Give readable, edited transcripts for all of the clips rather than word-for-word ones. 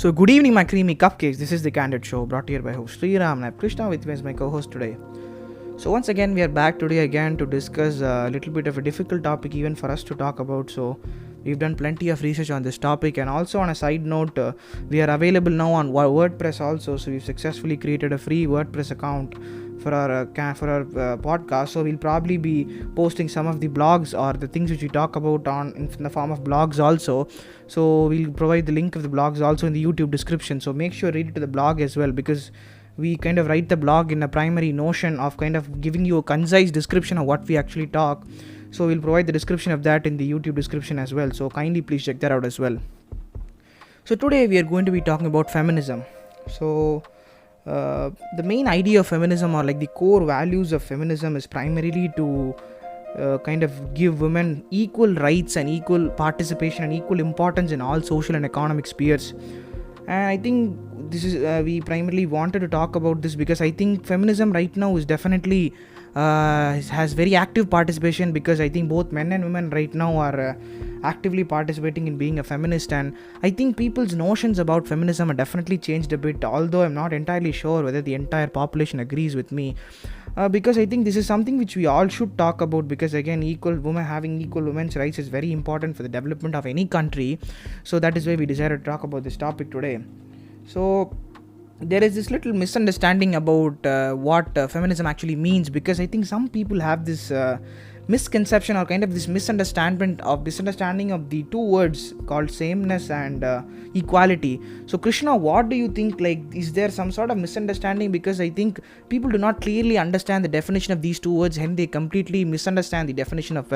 So good evening, my creamy cupcakes. This is the Candid show brought here by host Sriram and I have Krishna with me as my co-host today. So once again we are back today again to discuss a little bit of a difficult topic even for us to talk about. So we've done plenty of research on this topic, and also on a side note, we are available now on WordPress also. So we've successfully created a free WordPress account for our podcast. So we'll probably be posting some of the blogs or the things which we talk about in the form of blogs also. So we'll provide the link of the blogs also in the YouTube description. So make sure read it to the blog as well, because we kind of write the blog in a primary notion of kind of giving you a concise description of what we actually talk. So we'll provide the description of that in the YouTube description as well. So kindly please check that out as well. So today we are going to be talking about feminism. So the main idea of feminism, or like the core values of feminism, is primarily to kind of give women equal rights and equal participation and equal importance in all social and economic spheres. And I think this is we primarily wanted to talk about this because I think feminism right now is definitely has very active participation, because I think both men and women right now are actively participating in being a feminist. And I think people's notions about feminism have definitely changed a bit, although I'm not entirely sure whether the entire population agrees with me, because I think this is something which we all should talk about, because again, having equal women's rights is very important for the development of any country. So that is why we decided to talk about this topic today. So there is this little misunderstanding about what feminism actually means, because I think some people have this misconception or kind of this misunderstanding of the two words called sameness and equality. So Krishna, what do you think? Like, is there some sort of misunderstanding? Because I think people do not clearly understand the definition of these two words, and they completely misunderstand the definition of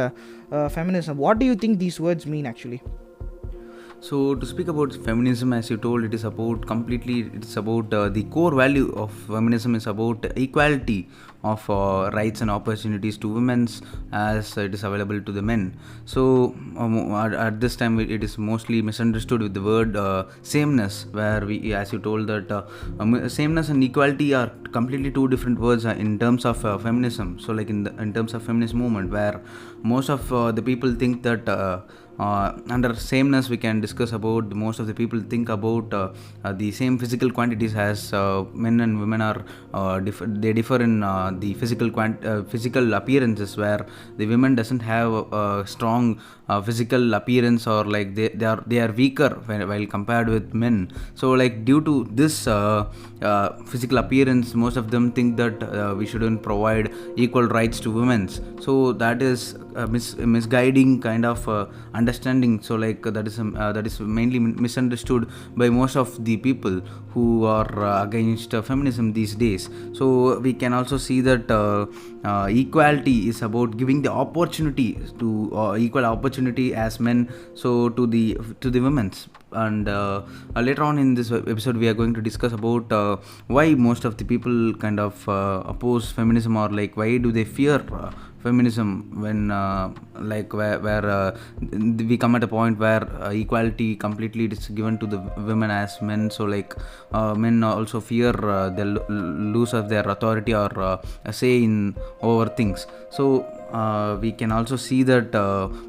feminism. What do you think these words mean actually? So to speak about feminism, as you told, it is about the core value of feminism is about equality of rights and opportunities to women as it is available to the men. So at this time it is mostly misunderstood with the word sameness, where we, as you told, that sameness and equality are completely two different words in terms of feminism. So like in terms of feminist movement, where most of the people think that under sameness we can discuss about, most of the people think about the same physical quantities as men and women are they differ in the physical appearances, where the women doesn't have a strong physical appearance, or like they are weaker while compared with men. So like due to this physical appearance, most of them think that we shouldn't provide equal rights to women. So that is a misguiding kind of understanding. So like that is mainly misunderstood by most of the people who are against feminism these days. So we can also see that equality is about giving the opportunity to equal opportunity as men, so to the women's. And later on in this episode we are going to discuss about why most of the people kind of oppose feminism, or like why do they fear feminism when where we come at a point where equality completely is given to the women as men. So like men also fear the loss of their authority or say in over things. So we can also see that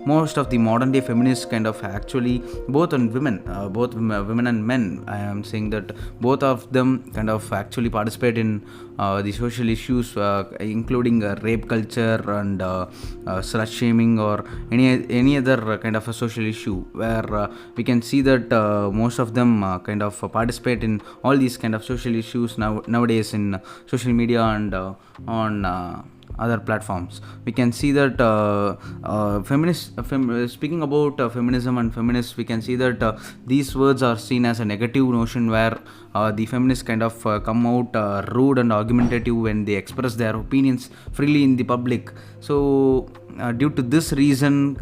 most of the modern day feminists kind of actually both women and men, I am saying that both of them kind of actually participate in the social issues including rape culture and slut shaming or any other kind of a social issue, where we can see that most of them kind of participate in all these kind of social issues nowadays in social media and on other platforms. We can see that speaking about feminism and feminists, we can see that these words are seen as a negative notion, where the feminists kind of come out rude and argumentative when they express their opinions freely in the public. So due to this reason,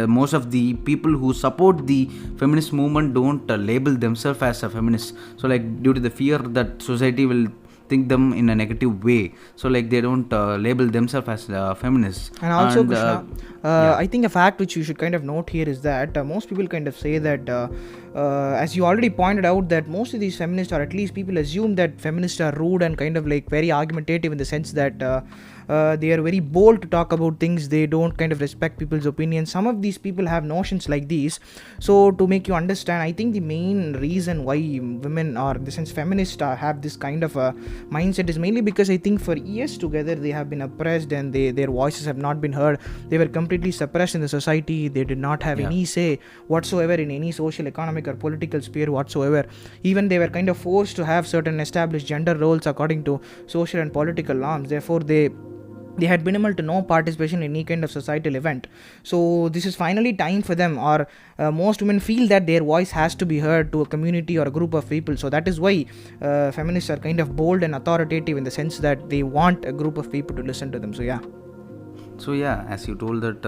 most of the people who support the feminist movement don't label themselves as a feminist. So like due to the fear that society will think them in a negative way, so like they don't label themselves as feminists. And also Krishna, I think a fact which you should kind of note here is that most people kind of say that as you already pointed out, that most of these feminists, or at least people assume that feminists are rude and kind of like very argumentative, in the sense that they are very bold to talk about things. They don't kind of respect people's opinions. Some of these people have notions like these. So to make you understand, I think the main reason why women, or in the sense feminists, have this kind of a mindset is mainly because I think for years together they have been oppressed, and their voices have not been heard. They were completely suppressed in the society. They did not have any say whatsoever in any social, economic or political sphere whatsoever. Even they were kind of forced to have certain established gender roles according to social and political norms. Therefore they had minimal to no participation in any kind of societal event. So this is finally time for them, or most women feel that their voice has to be heard to a community or a group of people. So that is why feminists are kind of bold and authoritative in the sense that they want a group of people to listen to them. So yeah, as you told that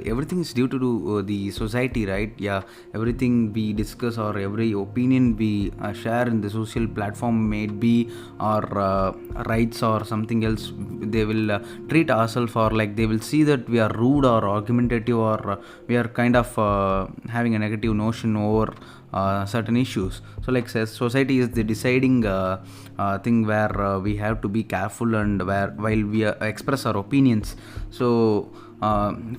everything is due to the society, right? Yeah, everything we discuss or every opinion we share in the social platform, may it be our rights or something else, they will treat ourselves, or like they will see that we are rude or argumentative, or we are kind of having a negative notion over certain issues. So like society is the deciding thing where we have to be careful, and where while we express our opinions. So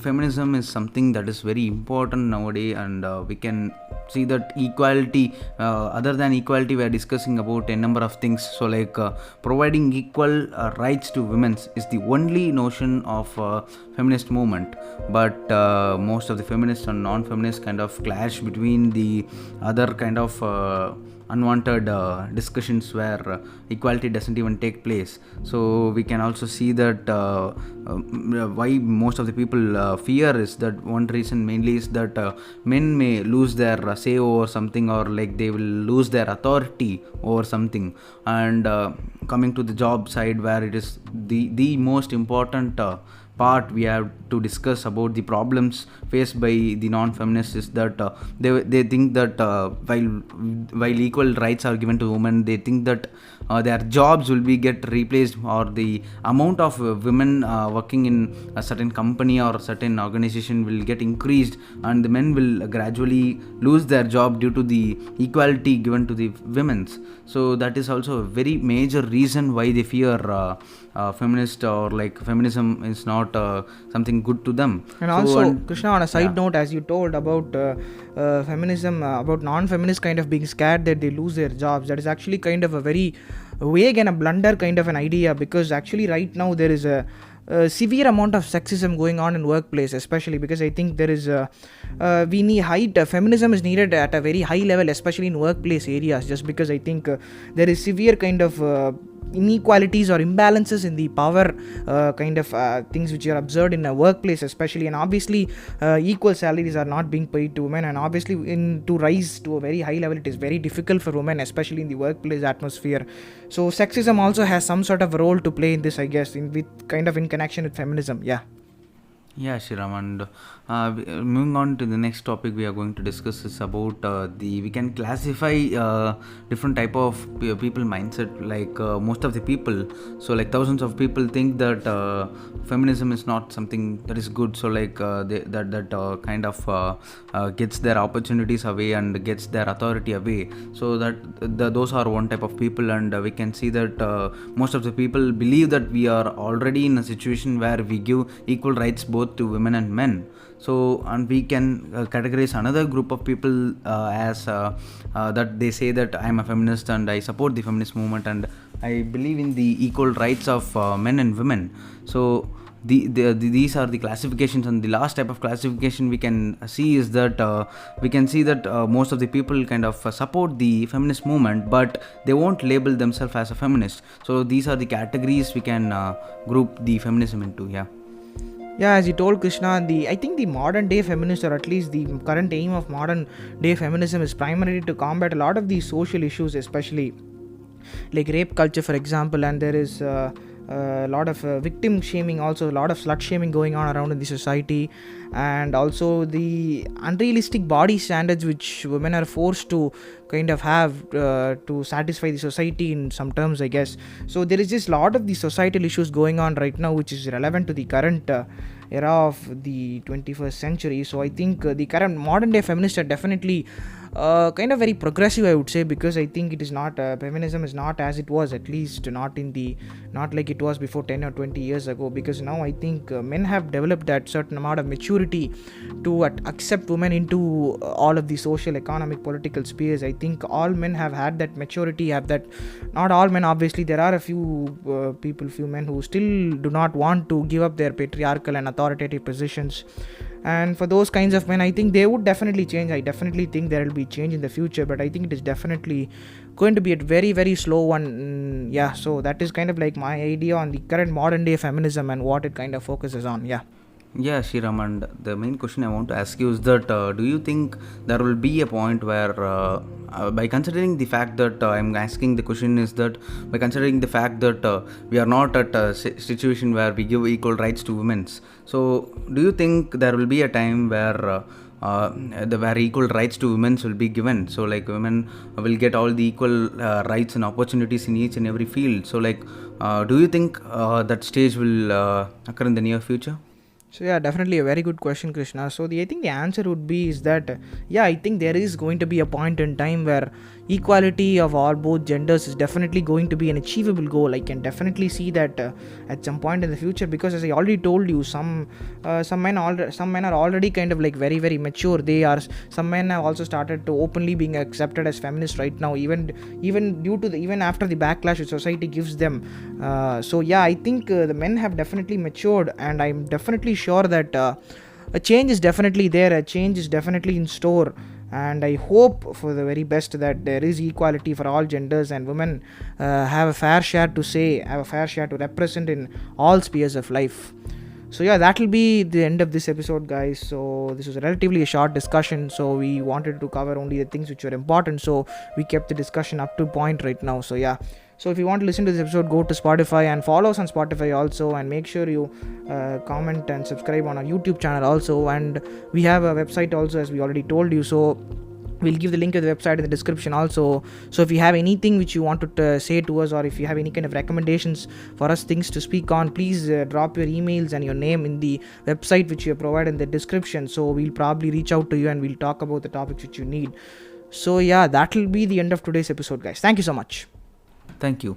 feminism is something that is very important nowadays, and we can see that equality, other than equality, we are discussing about a number of things. So like providing equal rights to women is the only notion of feminist movement. But most of the feminists and non-feminists kind of clash between the other kind of unwanted discussions where equality doesn't even take place. So we can also see that why most of the people fear is that one reason mainly is that men may lose their say over something, or like they will lose their authority over something. And coming to the job side, where it is the most important part we have to discuss about the problems faced by the non-feminists, is that they think that while equal rights are given to women, they think that their jobs will be get replaced, or the amount of women working in a certain company or a certain organization will get increased, and the men will gradually lose their job due to the equality given to the women's. So that is also a very major reason why they fear feminist, or like feminism is not something good to them. And also, Krishna, on a side note, as you told about feminism, about non-feminists kind of being scared that they lose their jobs, that is actually kind of a very vague and a blunder kind of an idea, because actually right now there is a severe amount of sexism going on in workplace, especially because I think there is we need feminism is needed at a very high level, especially in workplace areas, just because I think there is severe kind of inequalities or imbalances in the power kind of things which are observed in a workplace especially. And obviously equal salaries are not being paid to women, and obviously to rise to a very high level it is very difficult for women, especially in the workplace atmosphere. So sexism also has some sort of role to play in this, I guess, with connection with feminism. Yeah, Shriram, and moving on to the next topic we are going to discuss is about we can classify different type of people mindset, like most of the people. So like thousands of people think that feminism is not something that is good. So like that kind of gets their opportunities away and gets their authority away. So that those are one type of people, and we can see that most of the people believe that we are already in a situation where we give equal rights both to women and men. So, and we can categorize another group of people as that they say that I am a feminist and I support the feminist movement and I believe in the equal rights of men and women. So these are the classifications, and the last type of classification we can see is that we can see that most of the people kind of support the feminist movement, but they won't label themselves as a feminist. So these are the categories we can group the feminism into. Yeah, as you told, Krishna, I think the modern day feminist, or at least the current aim of modern day feminism, is primarily to combat a lot of these social issues, especially like rape culture, for example, and there is a lot of victim shaming, also a lot of slut shaming going on around in the society, and also the unrealistic body standards which women are forced to kind of have to satisfy the society in some terms, I guess. So there is just a lot of the societal issues going on right now which is relevant to the current era of the 21st century. So I think the current modern day feminists are definitely kind of very progressive, I would say, because I think it is not feminism is not as it was, at least not like it was before 10 or 20 years ago, because now I think men have developed that certain amount of maturity to accept women into all of the social, economic, political spheres. I think all men have had that maturity, have that. Not all men, obviously, there are a few men who still do not want to give up their patriarchal and authoritative positions, and for those kinds of men, I think they would definitely change. I definitely think there will be change in the future, but I think it is definitely going to be a very, very slow one. Yeah, so that is kind of like my idea on the current modern day feminism and what it kind of focuses on. Yeah. Yeah, Shriram, and the main question I want to ask you is that do you think there will be a point where, by considering the fact that I'm asking the question is that by considering the fact that we are not at a situation where we give equal rights to women, so do you think there will be a time where where equal rights to women will be given, so like women will get all the equal rights and opportunities in each and every field, so like do you think that stage will occur in the near future? So yeah, definitely a very good question, Krishna. So I think the answer would be is that yeah, I think there is going to be a point in time where equality of all both genders is definitely going to be an achievable goal. I can definitely see that at some point in the future, because as I already told you, some men are already kind of like very, very mature. Some men have also started to openly being accepted as feminists right now, even due to even after the backlash that society gives them. So yeah, I think the men have definitely matured, and I'm definitely sure that a change is definitely there, a change is definitely in store, and I hope for the very best that there is equality for all genders, and women have a fair share to say, have a fair share to represent in all spheres of life. So yeah, that will be the end of this episode, guys. So this was relatively a short discussion, so we wanted to cover only the things which were important, so we kept the discussion up to point right now. So yeah, so if you want to listen to this episode, go to Spotify and follow us on Spotify also, and make sure you comment and subscribe on our YouTube channel also, and we have a website also, as we already told you. So we'll give the link to the website in the description also. So if you have anything which you want to say to us, or if you have any kind of recommendations for us, things to speak on, please drop your emails and your name in the website which you have provided in the description. So we'll probably reach out to you and we'll talk about the topics which you need. So yeah, that will be the end of today's episode, guys. Thank you so much. Thank you.